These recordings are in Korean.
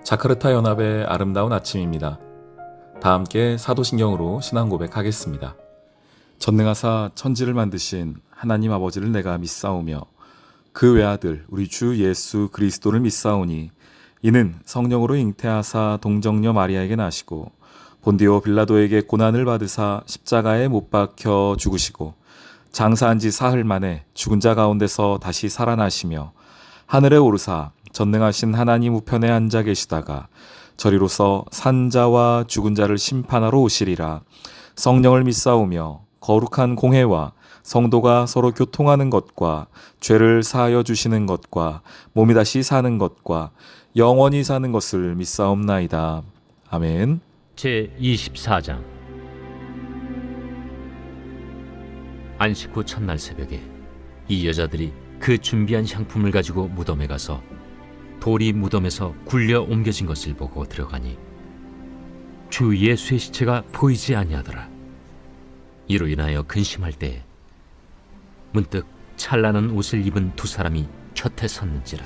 자카르타 연합의 아름다운 아침입니다. 다 함께 사도신경으로 신앙 고백하겠습니다. 전능하사 천지를 만드신 하나님 아버지를 내가 믿사오며 그 외아들 우리 주 예수 그리스도를 믿사오니 이는 성령으로 잉태하사 동정녀 마리아에게 나시고 본디오 빌라도에게 고난을 받으사 십자가에 못 박혀 죽으시고 장사한 지 사흘 만에 죽은 자 가운데서 다시 살아나시며 하늘에 오르사 전능하신 하나님 우편에 앉아 계시다가 저리로서 산자와 죽은 자를 심판하러 오시리라. 성령을 믿사오며 거룩한 공회와 성도가 서로 교통하는 것과 죄를 사하여 주시는 것과 몸이 다시 사는 것과 영원히 사는 것을 믿사옵나이다. 아멘. 제24장. 안식 후 첫날 새벽에 이 여자들이 그 준비한 향품을 가지고 무덤에 가서 돌이 무덤에서 굴려 옮겨진 것을 보고 들어가니 주 예수의 시체가 보이지 아니하더라. 이로 인하여 근심할 때에 문득 찬란한 옷을 입은 두 사람이 곁에 섰는지라.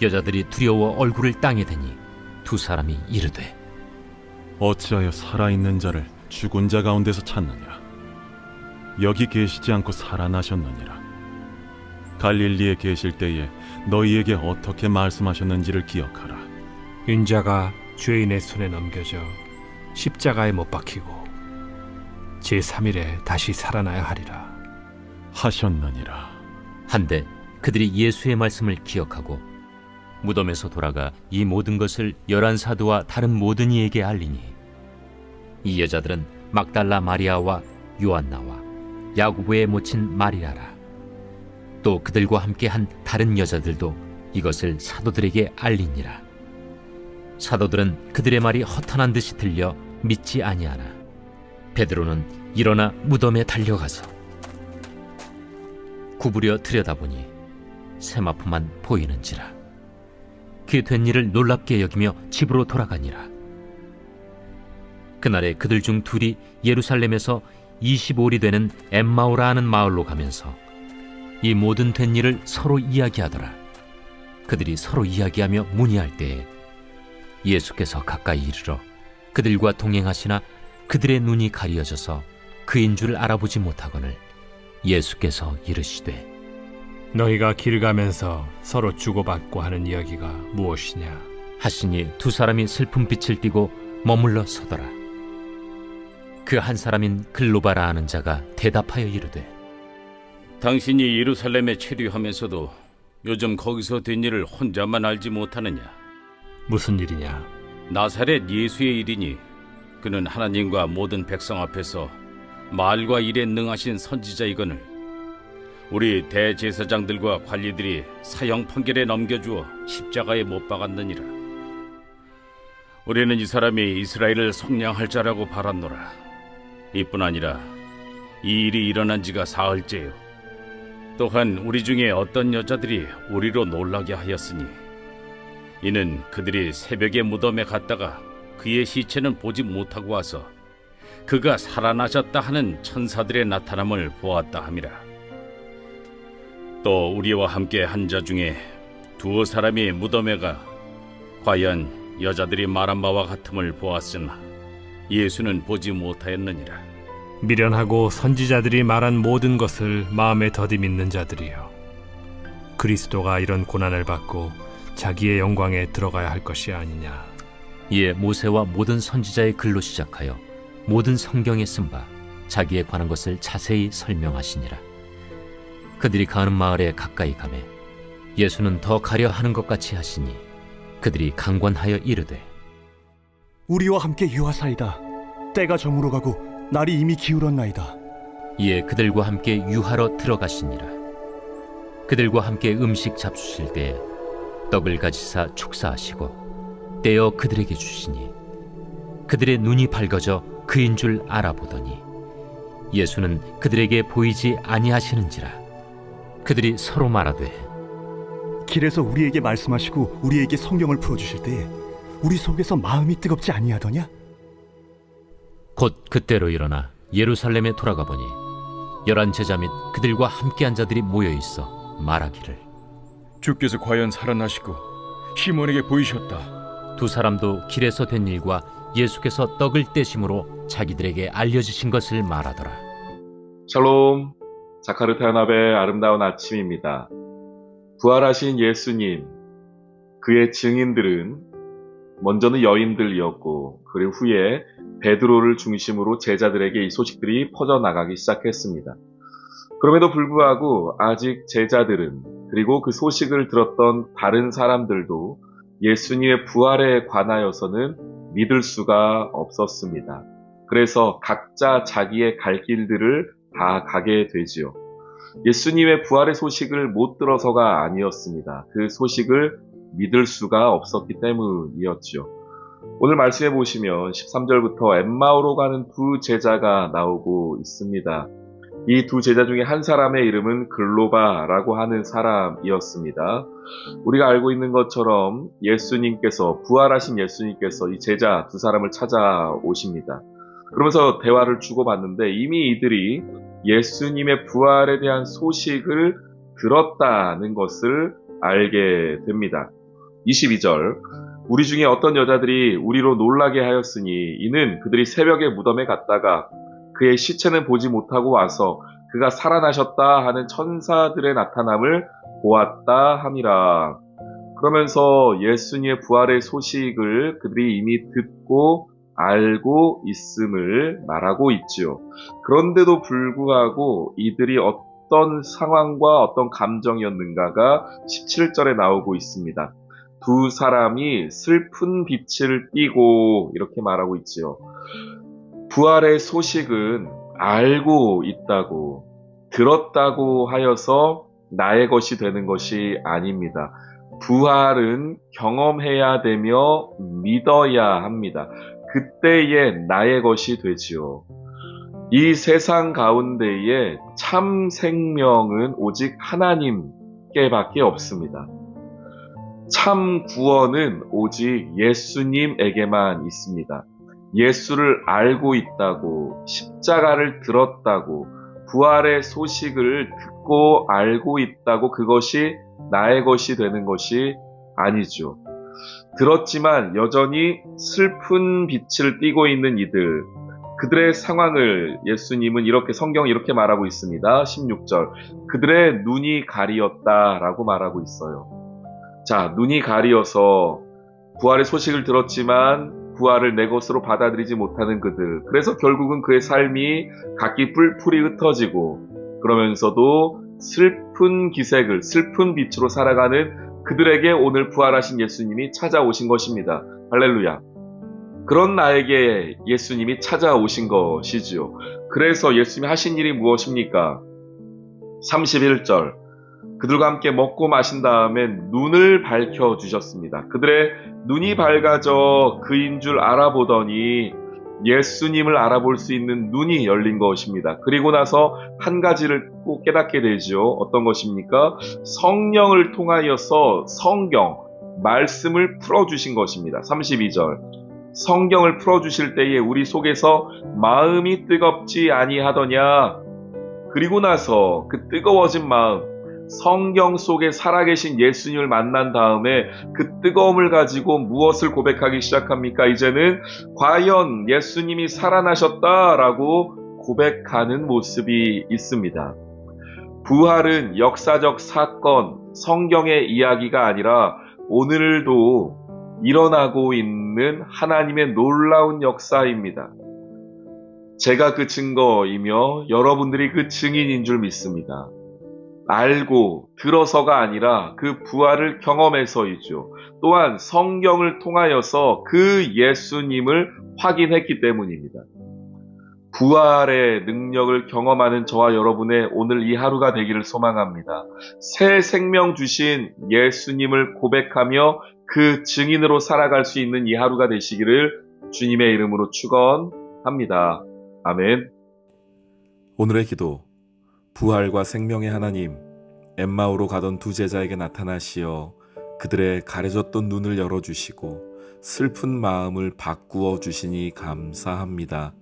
여자들이 두려워 얼굴을 땅에 대니 두 사람이 이르되 어찌하여 살아있는 자를 죽은 자 가운데서 찾느냐? 여기 계시지 않고 살아나셨느니라. 갈릴리에 계실 때에 너희에게 어떻게 말씀하셨는지를 기억하라. 인자가 죄인의 손에 넘겨져 십자가에 못 박히고 제3일에 다시 살아나야 하리라 하셨느니라. 한데 그들이 예수의 말씀을 기억하고 무덤에서 돌아가 이 모든 것을 11사도와 다른 모든 이에게 알리니 이 여자들은 막달라 마리아와 요한나와 야고보의 모친 마리아라. 또 그들과 함께 한 다른 여자들도 이것을 사도들에게 알리니라. 사도들은 그들의 말이 허탄한 듯이 들려 믿지 아니하나 베드로는 일어나 무덤에 달려가서 구부려 들여다보니 세마포만 보이는지라. 그 된 일을 놀랍게 여기며 집으로 돌아가니라. 그날에 그들 중 둘이 예루살렘에서 25里되는 엠마오라 하는 마을로 가면서 이 모든 된 일을 서로 이야기하더라. 그들이 서로 이야기하며 문의할 때에 예수께서 가까이 이르러 그들과 동행하시나 그들의 눈이 가리어져서 그인 줄 알아보지 못하거늘 예수께서 이르시되 너희가 길 가면서 서로 주고받고 하는 이야기가 무엇이냐 하시니 두 사람이 슬픈 빛을 띠고 머물러 서더라. 그 한 사람인 글로바라 하는 자가 대답하여 이르되 당신이 예루살렘에 체류하면서도 요즘 거기서 된 일을 혼자만 알지 못하느냐? 무슨 일이냐 나사렛 예수의 일이니 그는 하나님과 모든 백성 앞에서 말과 일에 능하신 선지자이거늘 우리 대제사장들과 관리들이 사형 판결에 넘겨주어 십자가에 못 박았느니라. 우리는 이 사람이 이스라엘을 속량할 자라고 바랐노라. 이뿐 아니라 이 일이 일어난 지가 사흘째요. 또한 우리 중에 어떤 여자들이 우리로 놀라게 하였으니 이는 그들이 새벽에 무덤에 갔다가 그의 시체는 보지 못하고 와서 그가 살아나셨다 하는 천사들의 나타남을 보았다 함이라. 또 우리와 함께 한 자 중에 두어 사람이 무덤에 가 과연 여자들이 말한 바와 같음을 보았으나 예수는 보지 못하였느니라. 미련하고 선지자들이 말한 모든 것을 마음에 더디 믿는 자들이여 그리스도가 이런 고난을 받고 자기의 영광에 들어가야 할 것이 아니냐. 이에 모세와 모든 선지자의 글로 시작하여 모든 성경에 쓴 바 자기에 관한 것을 자세히 설명하시니라. 그들이 가는 마을에 가까이 가매 예수는 더 가려 하는 것 같이 하시니 그들이 강권하여 이르되 우리와 함께 유하사이다. 때가 저물어 가고 날이 이미 기울었나이다. 이에 그들과 함께 유하러 들어가시니라. 그들과 함께 음식 잡수실 때에 떡을 가지사 축사하시고 떼어 그들에게 주시니 그들의 눈이 밝아져 그인 줄 알아보더니 예수는 그들에게 보이지 아니하시는지라. 그들이 서로 말하되 길에서 우리에게 말씀하시고 우리에게 성경을 풀어주실 때에 우리 속에서 마음이 뜨겁지 아니하더냐? 곧 그때로 일어나 예루살렘에 돌아가 보니 11 제자 및 그들과 함께한 자들이 모여 있어 말하기를 주께서 과연 살아나시고 시몬에게 보이셨다. 두 사람도 길에서 된 일과 예수께서 떡을 떼심으로 자기들에게 알려주신 것을 말하더라. 샬롬, 자카르타 연합의 아름다운 아침입니다. 부활하신 예수님, 그의 증인들은 먼저는 여인들이었고 그 후에 베드로를 중심으로 제자들에게 이 소식들이 퍼져나가기 시작했습니다. 그럼에도 불구하고 아직 제자들은 그리고 그 소식을 들었던 다른 사람들도 예수님의 부활에 관하여서는 믿을 수가 없었습니다. 그래서 각자 자기의 갈 길들을 다 가게 되지요. 예수님의 부활의 소식을 못 들어서가 아니었습니다. 그 소식을 믿을 수가 없었기 때문이었지요. 오늘 말씀해 보시면 13절부터 엠마오로 가는 두 제자가 나오고 있습니다. 이 두 제자 중에 한 사람의 이름은 글로바라고 하는 사람이었습니다. 우리가 알고 있는 것처럼 예수님께서, 부활하신 예수님께서 이 제자 두 사람을 찾아오십니다. 그러면서 대화를 주고받는데 이미 이들이 예수님의 부활에 대한 소식을 들었다는 것을 알게 됩니다. 22절, 우리 중에 어떤 여자들이 우리로 놀라게 하였으니 이는 그들이 새벽에 무덤에 갔다가 그의 시체는 보지 못하고 와서 그가 살아나셨다 하는 천사들의 나타남을 보았다 함이라. 그러면서 예수님의 부활의 소식을 그들이 이미 듣고 알고 있음을 말하고 있지요. 그런데도 불구하고 이들이 어떤 상황과 어떤 감정이었는가가 17절에 나오고 있습니다. 두 사람이 슬픈 빛을 띠고 이렇게 말하고 있지요. 부활의 소식은 알고 있다고, 들었다고 하여서 나의 것이 되는 것이 아닙니다. 부활은 경험해야 되며 믿어야 합니다. 그때에 나의 것이 되지요. 이 세상 가운데에 참 생명은 오직 하나님께밖에 없습니다. 참 구원은 오직 예수님에게만 있습니다. 예수를 알고 있다고, 십자가를 들었다고, 부활의 소식을 듣고 알고 있다고 그것이 나의 것이 되는 것이 아니죠. 들었지만 여전히 슬픈 빛을 띠고 있는 이들, 그들의 상황을 예수님은 성경이 이렇게 말하고 있습니다. 16절, 그들의 눈이 가리었다라고 말하고 있어요. 자, 눈이 가리어서 부활의 소식을 들었지만 부활을 내 것으로 받아들이지 못하는 그들, 그래서 결국은 그의 삶이 각기 뿔풀이 흩어지고 그러면서도 슬픈 기색을, 슬픈 빛으로 살아가는 그들에게 오늘 부활하신 예수님이 찾아오신 것입니다. 할렐루야. 그런 나에게 예수님이 찾아오신 것이지요. 그래서 예수님이 하신 일이 무엇입니까? 31절, 그들과 함께 먹고 마신 다음에 눈을 밝혀주셨습니다. 그들의 눈이 밝아져 그인 줄 알아보더니 예수님을 알아볼 수 있는 눈이 열린 것입니다. 그리고 나서 한 가지를 꼭 깨닫게 되죠. 어떤 것입니까? 성령을 통하여서 성경, 말씀을 풀어주신 것입니다. 32절, 성경을 풀어주실 때에 우리 속에서 마음이 뜨겁지 아니하더냐. 그리고 나서 그 뜨거워진 마음, 성경 속에 살아계신 예수님을 만난 다음에 그 뜨거움을 가지고 무엇을 고백하기 시작합니까? 이제는 과연 예수님이 살아나셨다라고 고백하는 모습이 있습니다. 부활은 역사적 사건, 성경의 이야기가 아니라 오늘도 일어나고 있는 하나님의 놀라운 역사입니다. 제가 그 증거이며 여러분들이 그 증인인 줄 믿습니다. 알고 들어서가 아니라 그 부활을 경험해서이죠. 또한 성경을 통하여서 그 예수님을 확인했기 때문입니다. 부활의 능력을 경험하는 저와 여러분의 오늘 이 하루가 되기를 소망합니다. 새 생명 주신 예수님을 고백하며 그 증인으로 살아갈 수 있는 이 하루가 되시기를 주님의 이름으로 축원합니다. 아멘. 오늘의 기도. 부활과 생명의 하나님, 엠마오로 가던 두 제자에게 나타나시어 그들의 가려졌던 눈을 열어주시고 슬픈 마음을 바꾸어 주시니 감사합니다.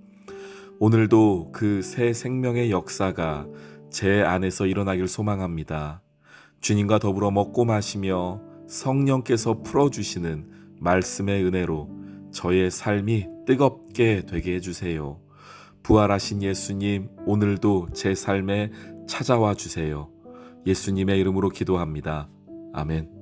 오늘도 그 새 생명의 역사가 제 안에서 일어나길 소망합니다. 주님과 더불어 먹고 마시며 성령께서 풀어주시는 말씀의 은혜로 저의 삶이 뜨겁게 되게 해주세요. 부활하신 예수님, 오늘도 제 삶에 찾아와 주세요. 예수님의 이름으로 기도합니다. 아멘.